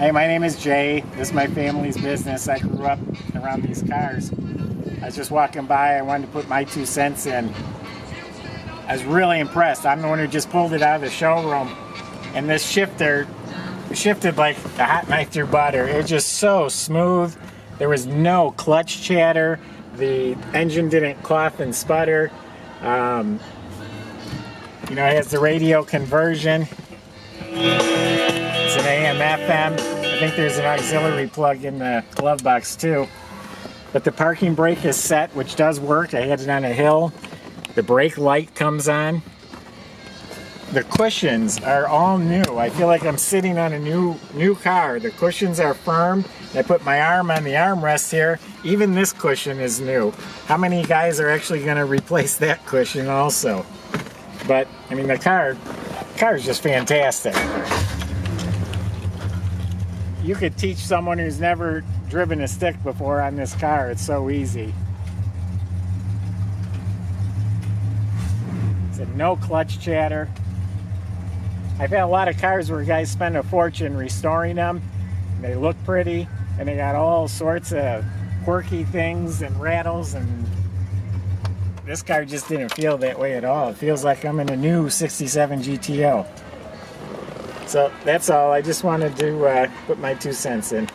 Hey, my name is Jay. This is my family's business. I grew up around these cars. I was just walking by. I wanted to put my 2 cents in. I was really impressed. I'm the one who just pulled it out of the showroom. And this shifter shifted like a hot knife through butter. It was just so smooth. There was no clutch chatter. The engine didn't cough and sputter. You know, it has the radio conversion. It's an AM FM. I think there's an auxiliary plug in the glove box too. But the parking brake is set, which does work. I had it on a hill. The brake light comes on. The cushions are all new. I feel like I'm sitting on a new car. The cushions are firm. I put my arm on the armrest here. Even this cushion is new. How many guys are actually going to replace that cushion also? But I mean, the car is just fantastic. You could teach someone who's never driven a stick before on this car. It's so easy. It's no clutch chatter. I've had a lot of cars where guys spend a fortune restoring them. They look pretty, and they got all sorts of quirky things and rattles, and this car just didn't feel that way at all. It feels like I'm in a new 67 GTO. So that's all. I just wanted to put my 2 cents in.